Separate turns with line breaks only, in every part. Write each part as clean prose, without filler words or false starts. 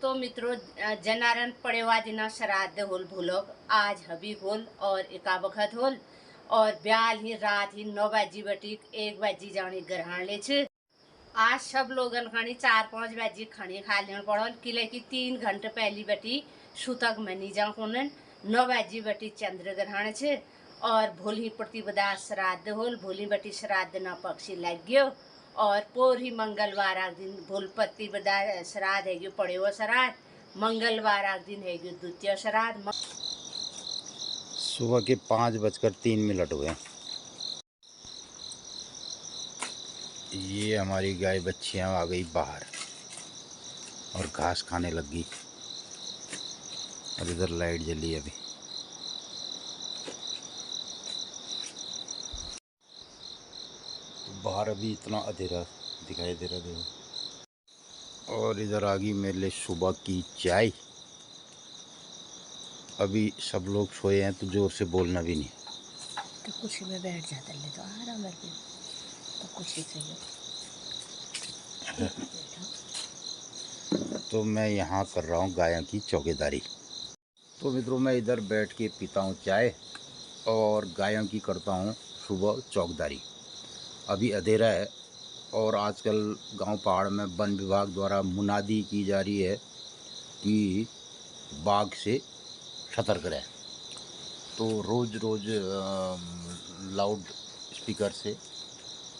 तो मित्रों जनारन पड़ेवा दिना श्राद्ध होल भूलोग आज हबी होल और एका वक्त होल और ब्याल ही रात ही 9 बजी बटी 1 बजी जाने ग्रहण ले छे। आज सब लोगन खानी 4-5 बजी खाने खा लेना पड़ल किले की 3 घंटे पहली बटी सुतक मनी जा होनन 9 बजी बटी चंद्र ग्रहण छे और भोली प्रतिपदा श्राद्ध होल भोली बटी श्राद्ध ना पक्षी लग गयो और पोर ही मंगलवार आग दिन भूल प्रतिपदा श्राद्ध है पड़े वो श्राद्ध मंगलवार आग दिन है द्वितीय श्राद्ध।
सुबह के 5:03 हुए। ये हमारी गाय बच्चियां आ गई बाहर और घास खाने लगी और इधर लाइट जली अभी। तो बाहर अभी इतना अंधेरा दिखाई दे रहा देखो। और इधर आ गई मेरे लिए सुबह की चाय। अभी सब लोग सोए हैं तो जोर से बोलना भी नहीं।
तो कुर्सी में बैठ जाता ले तो आराम करके तो कुर्सी से
तो मैं यहाँ कर रहा हूँ गायों की चौकीदारी। तो मित्रों मैं इधर बैठ के पीता हूँ चाय और गायों की करता हूँ सुबह चौकीदारी। अभी अंधेरा है और आजकल गांव पहाड़ में वन विभाग द्वारा मुनादी की जा रही है कि बाघ से सतर्क रहें। तो रोज़ लाउड स्पीकर से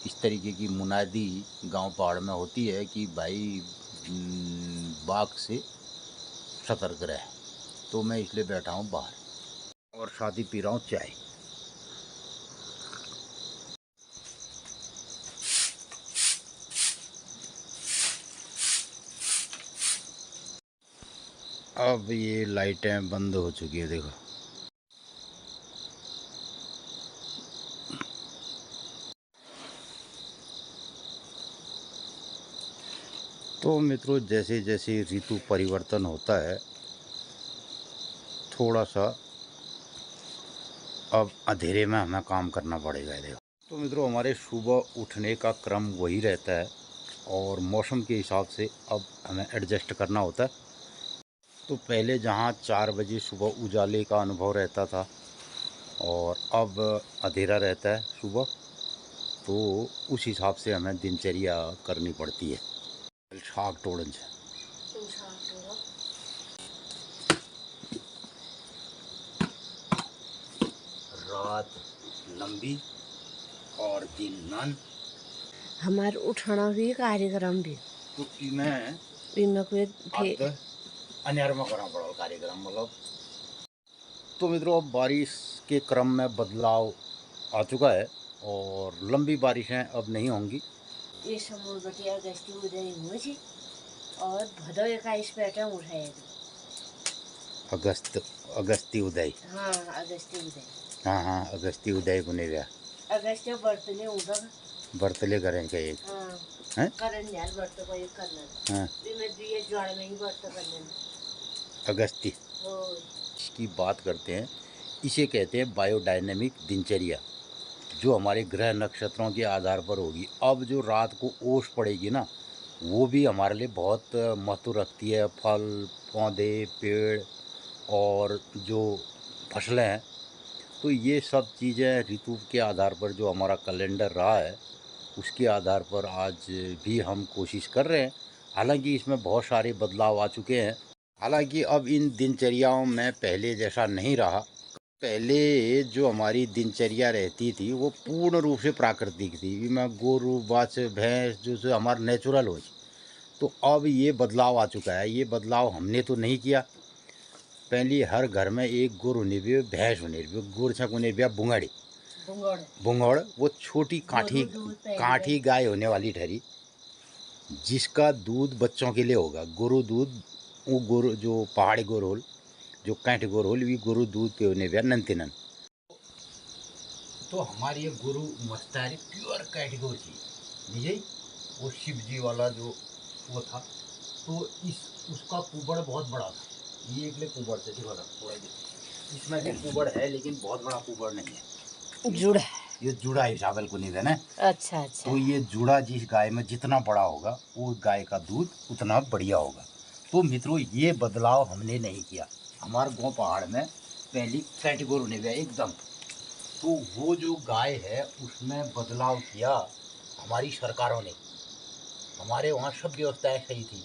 इस तरीके की मुनादी गांव पहाड़ में होती है कि भाई बाघ से सतर्क रहे। तो मैं इसलिए बैठा हूँ बाहर और साथ ही पी रहा हूँ चाय। अब ये लाइटें बंद हो चुकी है देखो। तो मित्रों जैसे जैसे ऋतु परिवर्तन होता है थोड़ा सा अब अंधेरे में हमें काम करना पड़ेगा देखो। तो मित्रों हमारे सुबह उठने का क्रम वही रहता है और मौसम के हिसाब से अब हमें एडजस्ट करना होता है। तो पहले जहाँ 4 बजे सुबह उजाले का अनुभव रहता था और अब अंधेरा रहता है सुबह, तो उस हिसाब से हमें दिनचर्या करनी पड़ती है। शाक टोड़न से रात लंबी और दिन नन।
हमारे उठना भी कार्यक्रम भी
तो इमें
कोई
अन्यार में करना पड़ा कार्यक्रम मतलब। तो मित्रों अब बारिश के क्रम में बदलाव आ चुका है और लंबी बारिशें अब नहीं होंगी।
ये समूह बटिया अगस्ती उदय हुए थी और भदौ 21 पैटर्न उठाए
अगस्ती उदय।
हाँ अगस्ती उदय।
हाँ अगस्ती उदय बने गया।
अगस्ती बर्तले उदक
बर्तले करें का एक
हैं करन यार बर्त को एक करना।
हाँ
मैं दिए जड़ में ही बर्त करने
अगस्ती की बात करते हैं। इसे कहते हैं बायोडायनेमिक दिनचर्या, जो हमारे ग्रह नक्षत्रों के आधार पर होगी। अब जो रात को ओस पड़ेगी ना, वो भी हमारे लिए बहुत महत्व रखती है। फल पौधे पेड़ और जो फसलें हैं, तो ये सब चीज़ें ऋतु के आधार पर जो हमारा कैलेंडर रहा है उसके आधार पर आज भी हम कोशिश कर रहे हैं। हालांकि इसमें बहुत सारे बदलाव आ चुके हैं। हालांकि अब इन दिनचर्याओं में पहले जैसा नहीं रहा। पहले जो हमारी दिनचर्या रहती थी वो पूर्ण रूप से प्राकृतिक थी। मैं गोरू बाछ भैंस जो हमारा नेचुरल हो। तो अब ये बदलाव आ चुका है। ये बदलाव हमने तो नहीं किया। पहले हर घर में एक गुड़ होने भी भैंस होने भी गुड़ छक होने भी बुंगड़ वो छोटी काठी गाय होने वाली ठहरी, जिसका दूध बच्चों के लिए होगा। गुरु दूध वो गुरु जो पहाड़ी गोरोल जो कैंठ गोरोल भी गुरु दूध पे होने भी नंतिनन। तो हमारी ये गुरु मस्तारी प्योर कैटेगरी थी विजय। वो शिव जी वाला जो वो था, तो उसका कुबड़ बहुत बड़ा था। ये एक कुबड़ से थोड़ा इसमें भी कुबड़ है लेकिन बहुत बड़ा कुबड़ नहीं है।
जुड़ा
ये जुड़ा हिसाब को नहीं देना।
अच्छा।
तो ये जुड़ा जिस गाय में जितना बड़ा होगा वो गाय का दूध उतना बढ़िया होगा। तो मित्रों ये बदलाव हमने नहीं किया। हमारे गांव पहाड़ में पहली कैटेगरी ने गया एकदम, तो वो जो गाय है उसमें बदलाव किया हमारी सरकारों ने। हमारे वहाँ सब व्यवस्थाएं सही थी।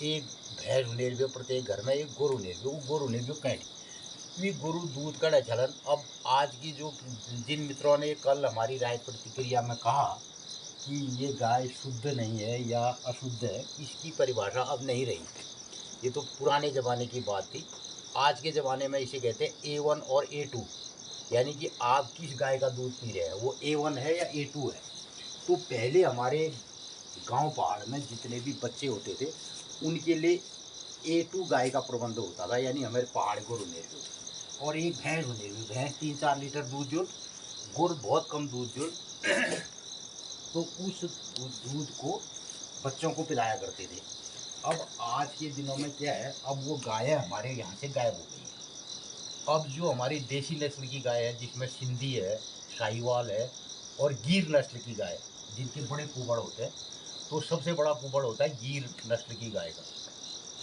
एक भैंस निर्भय प्रत्येक घर में, एक गोरु निर्भय, वो गोरु निर्भय कैंट भी गोरु दूध का चलन। अब आज की जो जिन मित्रों ने कल हमारी राय प्रतिक्रिया में कहा कि ये गाय शुद्ध नहीं है या अशुद्ध है, इसकी परिभाषा अब नहीं रही। ये तो पुराने ज़माने की बात थी। आज के ज़माने में इसे कहते हैं A1 और A2, यानी कि आप किस गाय का दूध पी रहे हैं, वो A1 है या A2 है। तो पहले हमारे गांव पहाड़ में जितने भी बच्चे होते थे उनके लिए A2 गाय का प्रबंध होता था, यानी हमारे पहाड़ को रुने और एक भैंस होने हुई। भैंस 3-4 लीटर दूध जो, गुड़ बहुत कम दूध जो, तो उस दूध को बच्चों को पिलाया करते थे। अब आज के दिनों में क्या है, अब वो गाय हमारे यहाँ से गायब हो गई है। अब जो हमारी देसी नस्ल की गाय है जिसमें सिंधी है, साहिवाल है और गीर नस्ल की गाय, जिनके बड़े कुबड़ होते हैं, तो सबसे बड़ा कुबड़ होता है गीर नस्ल की गाय का।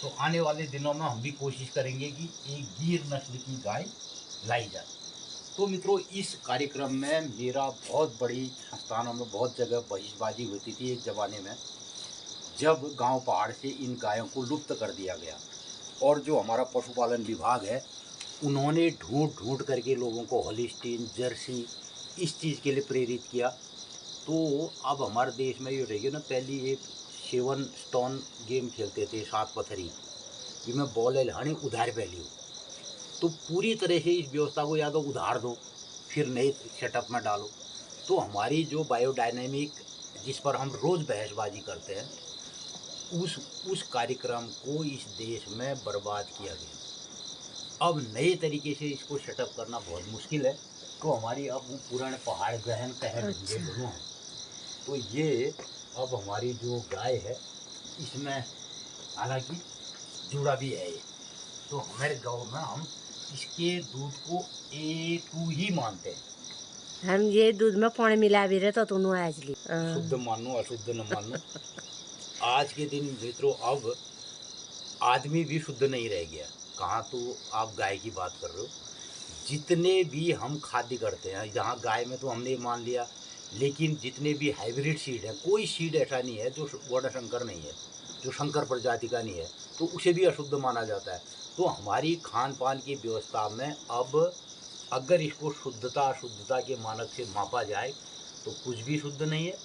तो आने वाले दिनों में हम भी कोशिश करेंगे कि एक गीर नस्ल की गाय लाई जाए। तो मित्रों इस कार्यक्रम में मेरा बहुत बड़ी संस्थानों में बहुत जगह बहिष्बाजी होती थी एक ज़माने में, जब गांव पहाड़ से इन गायों को लुप्त कर दिया गया। और जो हमारा पशुपालन विभाग है उन्होंने ढूंढ ढूंढ करके लोगों को हॉलिस्टीन, जर्सी इस चीज़ के लिए प्रेरित किया। तो अब हमारे देश में ये रही ना, पहली एक 7 स्टोन गेम खेलते थे, 7 पत्थरी, जिसमें बॉल हणी उधार पहली हो। तो पूरी तरह से इस व्यवस्था को या तो उधार दो फिर नए सेटअप में डालो। तो हमारी जो बायोडायनेमिक जिस पर हम रोज़ बहसबाजी करते हैं उस कार्यक्रम को इस देश में बर्बाद किया गया। अब नए तरीके से इसको सेटअप करना बहुत मुश्किल है। तो हमारी अब वो पुराने पहाड़ गहन कहर दोनों हैं। तो ये अब हमारी जो गाय है इसमें हालांकि जुड़ा भी है ये। तो हमारे गांव में हम इसके दूध को A2 ही मानते हैं।
हम ये दूध में पानी मिला भी रहे तो तुम आज ली
शुद्ध मानो अशुद्ध न मानो। आज के दिन मित्रों अब आदमी भी शुद्ध नहीं रह गया। कहाँ तो आप गाय की बात कर रहे हो, जितने भी हम खाद्य करते हैं जहाँ गाय में तो हमने मान लिया, लेकिन जितने भी हाइब्रिड सीड है, कोई सीड ऐसा नहीं है जो वर्णशंकर नहीं है, जो शंकर प्रजाति का नहीं है, तो उसे भी अशुद्ध माना जाता है। तो हमारी खान पान की व्यवस्था में अब अगर इसको शुद्धता अशुद्धता के मानक से मापा जाए तो कुछ भी शुद्ध नहीं है।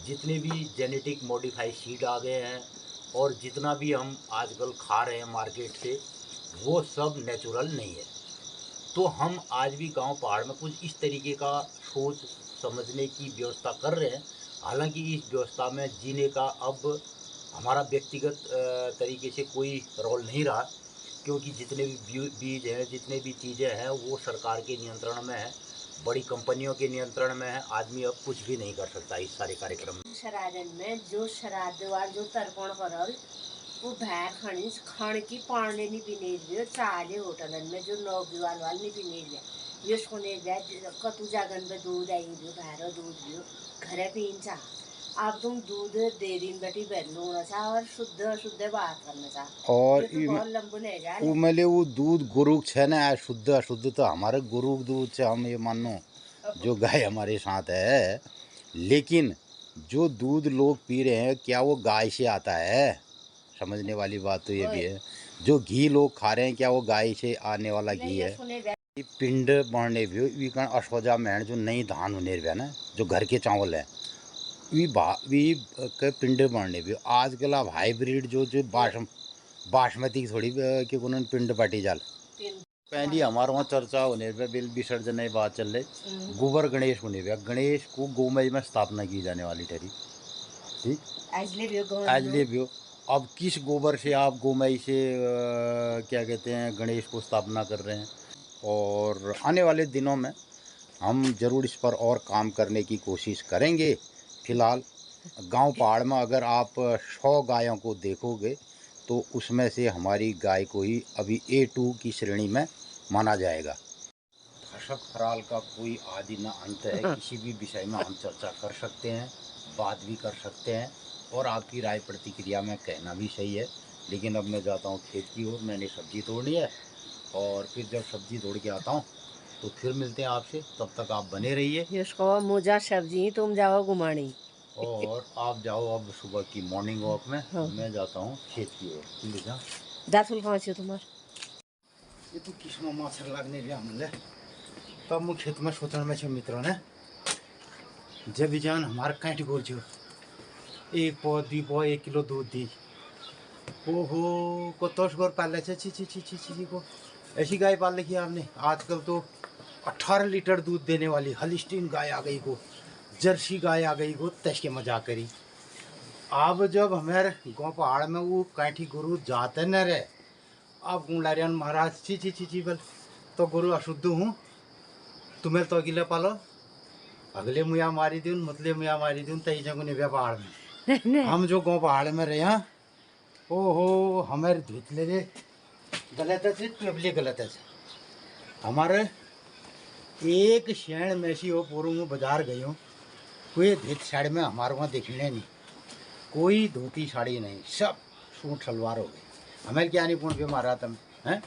जितने भी जेनेटिक मॉडिफाइड सीड आ गए हैं और जितना भी हम आजकल खा रहे हैं मार्केट से, वो सब नेचुरल नहीं है। तो हम आज भी गांव पहाड़ में कुछ इस तरीके का सोच समझने की व्यवस्था कर रहे हैं। हालांकि इस व्यवस्था में जीने का अब हमारा व्यक्तिगत तरीके से कोई रोल नहीं रहा, क्योंकि जितने भी बीज हैं, जितने भी चीज़ें हैं, वो सरकार के नियंत्रण में है, बड़ी कंपनियों के नियंत्रण में है। आदमी अब कुछ भी नहीं कर सकता इस सारे कार्यक्रम में।
शराधन में जो श्राद्ध वाल जो तर्पण करल वो भैर खणी खण की पांडे नहीं पीने दियो, चाले होटलन में जो नौगीवाल वाल नहीं पीने दिया। यो सुने दिया कतु जागन में दूध आई दियो, भैरो दूध दियो घरे पीन चाह। अब तुम दूध डेयरी में बैठी बैठना चाह और शुद्ध अशुद्ध बात करना चाह,
और
तो बहुत लंबू नहीं जा
वो मेले वो दूध गुरु है ना, शुद्ध अशुद्ध तो हमारे गुरु दूध से हम ये मानो जो गाय हमारे साथ है। लेकिन जो दूध लोग पी रहे हैं क्या वो गाय से आता है? समझने वाली बात तो ये भी है। जो घी लोग खा रहे हैं क्या वो गाय से आने वाला घी है? पिंड बढ़ने भी अशोजा में जो नई धान होने ना, जो घर के चावल है वी के पिंड बढ़ने भी आजकल अब हाइब्रिड जो जो बासमती थोड़ी के उन्होंने पिंड पाटी जाल। पहली हमारे वहाँ चर्चा होने पे बिल विसर्जन की बात चल रही, गोबर गणेश होने पे गणेश को गोमय में स्थापना की जाने वाली ठहरी। ठीक आज ले भी हो। अब किस गोबर से आप गोमय से क्या कहते हैं गणेश को स्थापना कर रहे हैं। और आने वाले दिनों में हम ज़रूर इस पर और काम करने की कोशिश करेंगे। फिलहाल गांव पहाड़ में अगर आप 100 गायों को देखोगे तो उसमें से हमारी गाय को ही अभी A2 की श्रेणी में माना जाएगा। फसक फराल का कोई आदि न अंत है। किसी भी विषय में हम चर्चा कर सकते हैं, बात भी कर सकते हैं और आपकी राय प्रतिक्रिया में कहना भी सही है। लेकिन अब मैं जाता हूँ खेत की ओर, मैंने सब्जी तोड़नी है और फिर जब सब्जी तोड़ के आता हूँ तो फिर मिलते हैं आपसे। तब तक आप बने रहिए
जिसको मुझा सब्जी तुम जाओ घुमानी।
और आप जाओ अब सुबह की मॉर्निंग वॉक में।
हाँ।
मैं जाता हूँ खेत की ओर। ठीक है,
दातुल कहाँ छे तुम्हार?
ये तो किसमा मच्छर लाग्ने रे हमले। तब म खेतमा सोचणमा छु मित्र ने जब बिजान हमारा काटी गोल छु एक पौ दुई पौ 1 किलो दूध दी। ओहो को तोष गोर पाल छी छी छी छी छी छी को ऐसी गाय पाल रखी है आपने। आजकल तो 18 लीटर दूध देने वाली हलिस्टीन गाय आ गई को, जर्सी गाय आ गई को, तश के मजाक करी। अब जब हमारे गाँव पहाड़ में वो काठी गुरु जाते न रे, अब गुंडारियन महाराज ची ची ची ची बल तो गुरु अशुद्ध हूँ तुम्हें तो अगले पालो अगले मुया मारी दून मतले मुया मारी दून तई जगह निभे पहाड़ में। हम जो गाँव पहाड़ में रहे हैं ओहो हमारे धुतले रे गलत है पेबले गलत है। हमारे एक शेण में सी हो पूर्व में बाजार गई हूँ कोई धीत साड़ी में हमारे वहाँ देखने नहीं, कोई धोती साड़ी नहीं, सब सूट सलवार हो गई। हमें क्या नहीं पूर्ण मारा तुम हैं।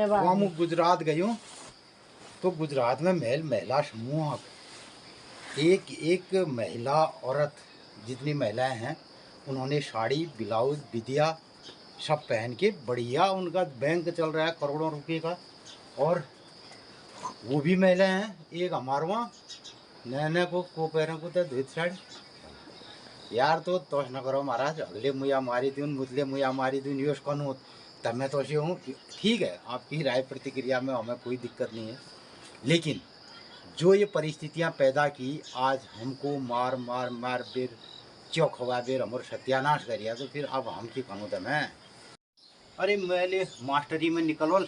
वहाँ मैं गुजरात गई हूँ तो गुजरात में महिला समूह एक महिला औरत जितनी महिलाएं हैं उन्होंने साड़ी ब्लाउज बिदिया सब पहन के बढ़िया, उनका बैंक चल रहा है करोड़ों रुपए का और वो भी महिलाएं हैं। एक हमारे वहाँ नए को पैरों को तो धुत साड़ी यार तो तोश न करो महाराज अगले मुया मारी दून मुतले मुया मारी दून योश कौन तब मैं तो हूँ। ठीक है आपकी राय प्रतिक्रिया में हमें कोई दिक्कत नहीं है, लेकिन जो ये परिस्थितियां पैदा की आज हमको मार मार मार बेर चौक हवा बेर हमारे सत्यानाश करिया तो फिर अब हम की कहूँ तो मैं अरे मैंने मास्टरी में निकलवल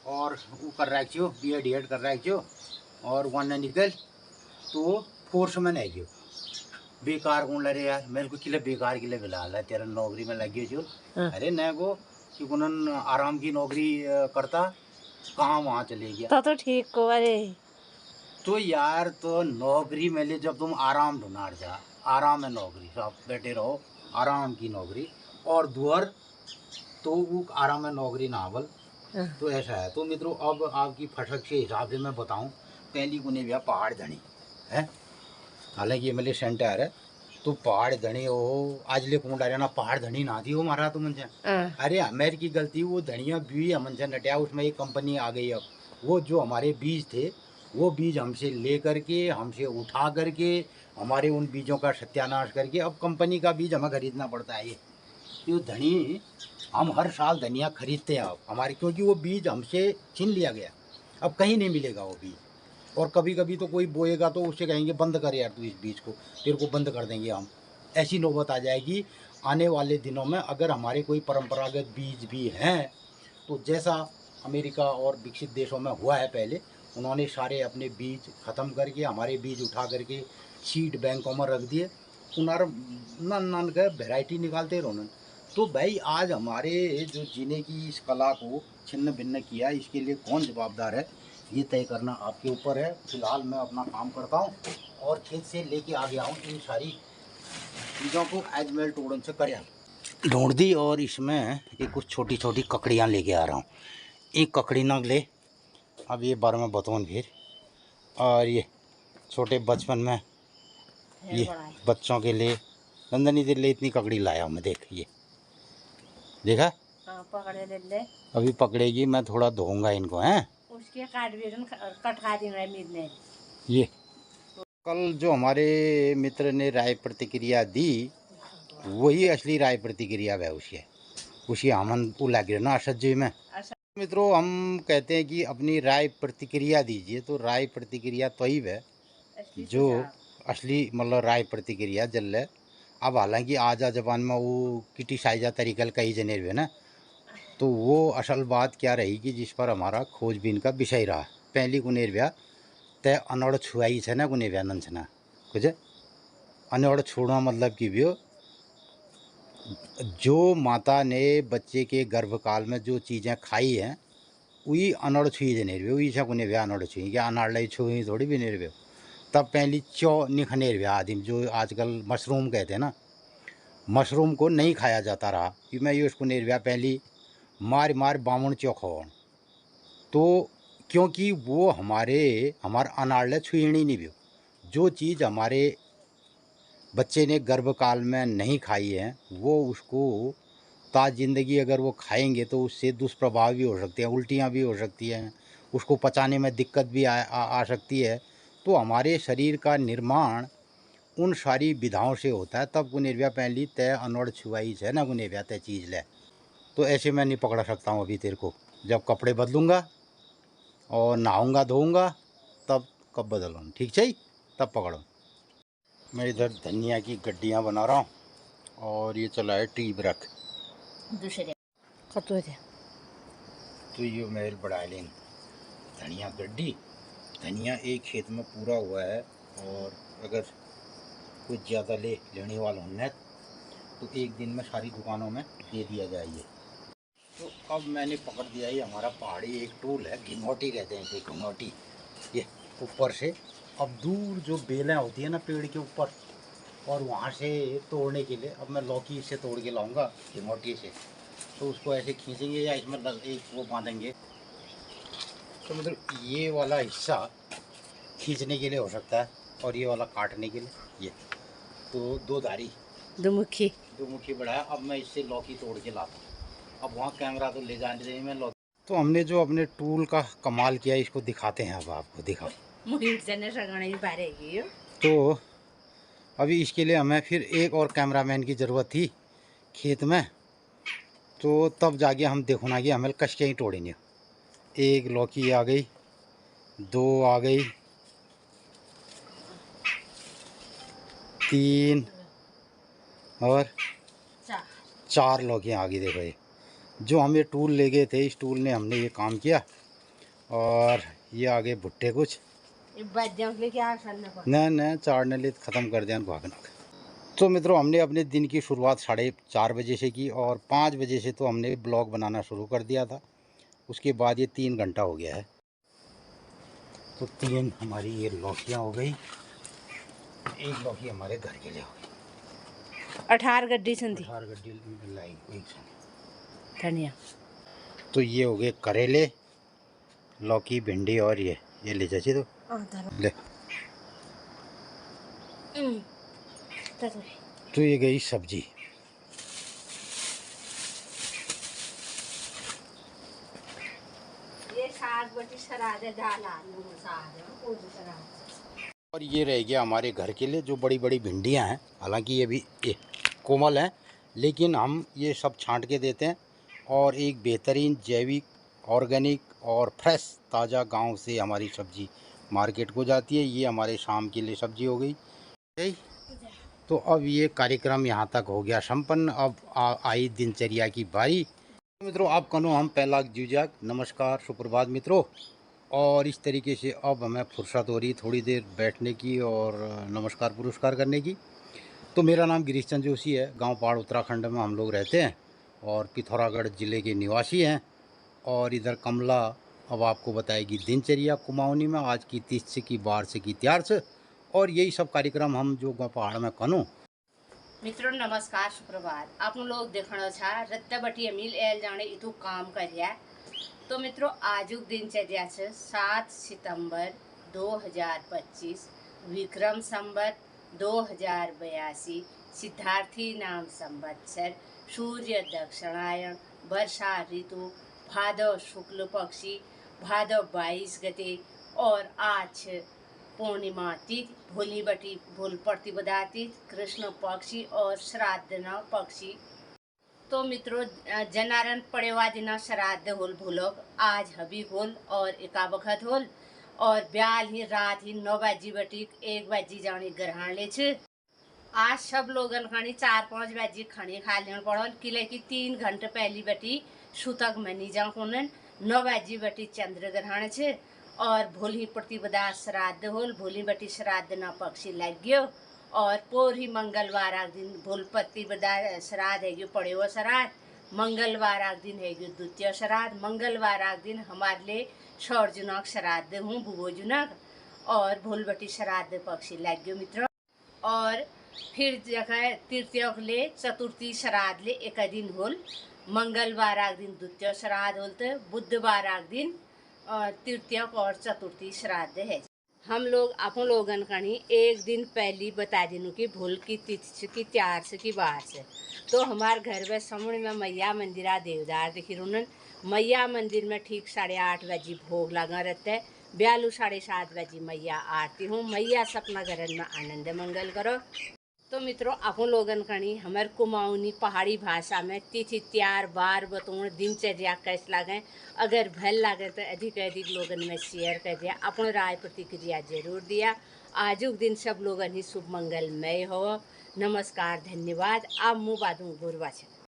और वो कर रहा छो BA कर रहा छो और वन निकल तो फोर्स में नहीं गयो बेकार कौन लरे यार मेरे को किले बेकार किले बिलाल है तेरा नौकरी में लग गए जो। अरे न को कि उन्होंने आराम की नौकरी करता कहाँ वहाँ चले गया
तो ठीक को। अरे
तो यार तो नौकरी में ले जब तुम आराम ढूंढार जा आराम है नौकरी सब बैठे रहो आराम की नौकरी और दुअर तो वो आराम है नौकरी नावल। तो ऐसा है तो मित्रों अब आपकी फटक के हिसाब से मैं बताऊं पहली गुने भी पहाड़ धनी है, हालांकि ये मेरे सेंटर है तो पहाड़ धनी हो आज ले कौन डारे ना पहाड़ धनी ना थी वो मारा तो मुझे। अरे हमारी की गलती वो धनिया भी हमन से नटिया उसमें एक कंपनी आ गई। अब वो जो हमारे बीज थे वो बीज हमसे ले करके हमसे उठा करके हमारे उन बीजों का सत्यानाश करके अब कंपनी का बीज हमें खरीदना पड़ता है। ये धनी हम हर साल धनिया खरीदते हैं अब हमारे क्योंकि वो बीज हमसे छीन लिया गया, अब कहीं नहीं मिलेगा वो बीज। और कभी कभी तो कोई बोएगा तो उससे कहेंगे बंद कर यार तू इस बीज को, तेरे को बंद कर देंगे हम। ऐसी नौबत आ जाएगी आने वाले दिनों में अगर हमारे कोई परंपरागत बीज भी हैं तो जैसा अमेरिका और विकसित देशों में हुआ है पहले उन्होंने सारे अपने बीज ख़त्म करके हमारे बीज उठा करके सीड बैंकों में रख दिए उनार नन के वेराइटी निकालते रहो। तो भाई आज हमारे जो जीने की इस कला को छिन्न भिन्न किया इसके लिए कौन जवाबदार है ये तय करना आपके ऊपर है। फिलहाल मैं अपना काम करता हूँ और खेत से लेके आ गया हूँ इन सारी चीज़ों को आज मैं टोड़न से कर ढूंढ दी और इसमें ये कुछ छोटी छोटी ककड़ियाँ लेके आ रहा हूँ। एक ककड़ी नग ले अब ये 12 में बतौन फिर और ये छोटे बचपन में ये बच्चों के लिए नंदनी के लिए इतनी ककड़ी लाया हूँ मैं। देख ये देखा
पकड़े ले ले
अभी पकड़ेगी मैं थोड़ा धोऊंगा इनको हैं
उसके काट भी कट खा देंगे मीत ने। ये
कल जो हमारे मित्र ने राय प्रतिक्रिया दी वही असली राय प्रतिक्रिया है उसी हमन को लग रहा ना असज्जी में। मित्रों हम कहते हैं कि अपनी राय प्रतिक्रिया दीजिए तो राय प्रतिक्रिया तो ही है जो असली मतलब राय प्रतिक्रिया जल है। अब हालांकि आजा जबान में वो किटी साइजा तरीकल कई जने हुए ना तो वो असल बात क्या रहेगी जिस पर हमारा खोजबीन का विषय रहा। पहली गुनेर ब्याह तय अनौड़ छुआई है ना गुने ब्याह नंसना कुछ अनौड़ छोड़ना मतलब कि भी जो माता ने बच्चे के गर्भकाल में जो चीज़ें खाई हैं वही अनौड़ छुई जनेर भी वही गुने ब्याह अनौड़ छुई क्या अनाड़ लाई छुई थोड़ी भी नेर ब्याह। तब पहली चौ निखनेर ब्याह आदमी जो आजकल मशरूम कहते हैं ना मशरूम को नहीं खाया जाता रहा कि मैं ये उसको निर्व्या पहली मार मार बामण चौखोण। तो क्योंकि वो हमारा अनाड़ले छुईणी नहीं भी, जो चीज़ हमारे बच्चे ने गर्भकाल में नहीं खाई है वो उसको ताज जिंदगी अगर वो खाएंगे तो उससे दुष्प्रभाव भी हो सकते हैं, उल्टियाँ भी हो सकती हैं, उसको पचाने में दिक्कत भी आ सकती है। तो हमारे शरीर का निर्माण उन सारी विधाओं से होता है। तब गुनेरिया पहली तय अनोड़ छुआई है ना गुनेरिया तय चीज़ ले। तो ऐसे मैं नहीं पकड़ा सकता हूँ अभी तेरे को। जब कपड़े बदलूँगा और नहाऊँगा धोऊँगा तब कब बदलूँ, ठीक है, तब पकड़ो। मैं इधर धनिया की गड्डियाँ बना रहा हूँ और ये चला है टी ब्रक
दूसरे
तो ये महल बढ़ा लें धनिया गड्डी। धनिया एक खेत में पूरा हुआ है और अगर कुछ ज़्यादा लेने वाला होने तो एक दिन में सारी दुकानों में दे दिया जाइए। तो अब मैंने पकड़ दिया ये हमारा पहाड़ी एक टूल है, घिंगोटी कहते हैं इसे, घिंगोटी। ये ऊपर से अब दूर जो बेलें होती है ना पेड़ के ऊपर, और वहाँ से तोड़ने के लिए अब मैं लौकी से तोड़ के लाऊंगा घिंगोटी से। तो उसको ऐसे खींचेंगे या इसमें एक वो बांधेंगे। तो मतलब ये वाला हिस्सा खींचने के लिए हो सकता है और ये वाला काटने के लिए। ये तो दो मुखी बढ़ाया। अब मैं इससे लौकी तोड़ के लाता हूँ। अब वहाँ कैमरा तो ले जाने देंगे मैं लौकी। तो हमने जो अपने टूल का कमाल किया इसको दिखाते हैं। अब आपको दिखाओ। तो अभी इसके लिए हमें फिर एक और कैमरामैन की ज़रूरत थी खेत में। तो तब जाके हम देखना कि हमें कश के ही तोड़ेंगे। एक लौकी आ गई, दो आ गई, तीन और चार लौकियाँ आ गई। देखो ये जो हम ये टूल ले गए थे, इस टूल ने हमने ये काम किया। और ये आगे भुट्टे कुछ न चाड़ने लिए ख़त्म कर दिया भागना। तो मित्रों हमने अपने दिन की शुरुआत 4:30 बजे से की और 5 बजे से तो हमने ब्लॉग बनाना शुरू कर दिया था। उसके बाद ये 3 घंटा हो गया है। तो 3 हमारी ये लौकियाँ हो गई, एक लौकी हमारे घर के लिए हो गई।
18 गड्डी
लाई एक
धनिया।
तो ये हो गए करेले, लौकी, भिंडी और ये ले जाइए तो ले। तो ये गई सब्जी। और ये रह गया हमारे घर के लिए जो बड़ी बड़ी भिंडियाँ हैं। हालांकि ये भी कोमल हैं, लेकिन हम ये सब छांट के देते हैं और एक बेहतरीन जैविक, ऑर्गेनिक और फ्रेश ताज़ा गांव से हमारी सब्ज़ी मार्केट को जाती है। ये हमारे शाम के लिए सब्ज़ी हो गई। तो अब ये कार्यक्रम यहाँ तक हो गया संपन्न। अब आई दिनचर्या की बारी। मित्रों आप कनो हम पहला जूजाक नमस्कार सुप्रभात मित्रों। और इस तरीके से अब हमें फुर्सत हो रही थोड़ी देर बैठने की और नमस्कार पुरस्कार करने की। तो मेरा नाम गिरीश चंद जोशी है, गांव पहाड़ उत्तराखंड में हम लोग रहते हैं और पिथौरागढ़ ज़िले के निवासी हैं। और इधर कमला अब आपको बताएगी दिनचर्या कुमाऊनी में आज की 30 से की 12 से की त्यार से। और यही सब कार्यक्रम हम जो गाँव पहाड़ में कनो।
मित्रों नमस्कार सुप्रभात। आप लोग देखना छा रत्ता बटी अमील एल जाने इतु काम करिया। तो मित्रों आजुक दिनचर्या से 7 सितंबर 2025 विक्रम संवत 2082 सिद्धार्थी नाम संवत्सर सूर्य दक्षिणायन वर्षा ऋतु भादव शुक्ल पक्षी भादव 22 गते और आज पूर्णिमा तिथि भोली बटी भूल प्रतिपदा तिथि कृष्ण पक्षी और श्राद्ध न पक्षी। तो मित्रों जनारन पड़ेवा दिन श्राद्ध होल भूलोग आज हबी होल और एका वक्त होल और ब्याल ही रात ही 9 बजी बटी 1 बजी जानी ग्रहण ले छे। आज सब लोगन खानी 4-5 बजी खाने खा लेना पड़ल किले की 3 घंटे पहली बटी सुतक मनी जा होनन 9 बजी बटी चंद्र ग्रहण छे और भोली प्रतिपदा श्राद्ध होल भोली बटी श्राद्ध न पक्षी लग गयो और पोर ही मंगलवार दिन भूल प्रतिपदा श्राद्ध है पड़े हुआ श्राद्ध मंगलवार दिन है द्वितीय श्राद्ध मंगलवार दिन हमारे लिए सौर्जुनक श्राद्ध हूँ भुवोजुनक और भूल बटी श्राद्ध पक्षी लग गयो मित्रों। और फिर जगह तृतीय ले चतुर्थी श्राद्ध ले एक दिन होल, मंगलवार आग दिन द्वितीय श्राद्ध होते, बुधवार आग दिन तृतीय और चतुर्थी श्राद्ध है। हम लोग अपन लोगन कणी एक दिन पहली बता दिनों की भूल की तिथि की त्यार से की बार से। तो हमारे घर में सामने में मैया मंदिरा देवदार दिखी रुनन। मैया मंदिर में ठीक 8:30 बजे भोग लगा रहता है। 7:30 बजे मैया आरती हूँ। मैया सपना घरन में आनंद मंगल करो। तो मित्रों अपन लोगन कणी हमारे कुमाऊनी पहाड़ी भाषा में तिथि त्यार बार बतौण दिनचर्या कैसे लागे। अगर भल लागे तो अधिक अधिक लोगन में शेयर कर दिया, अपन राय प्रतिक्रिया जरूर दिया। आजुक दिन सब लोगन ही शुभ मंगलमय हो। नमस्कार, धन्यवाद। आप मुँह बादू गुरुवा।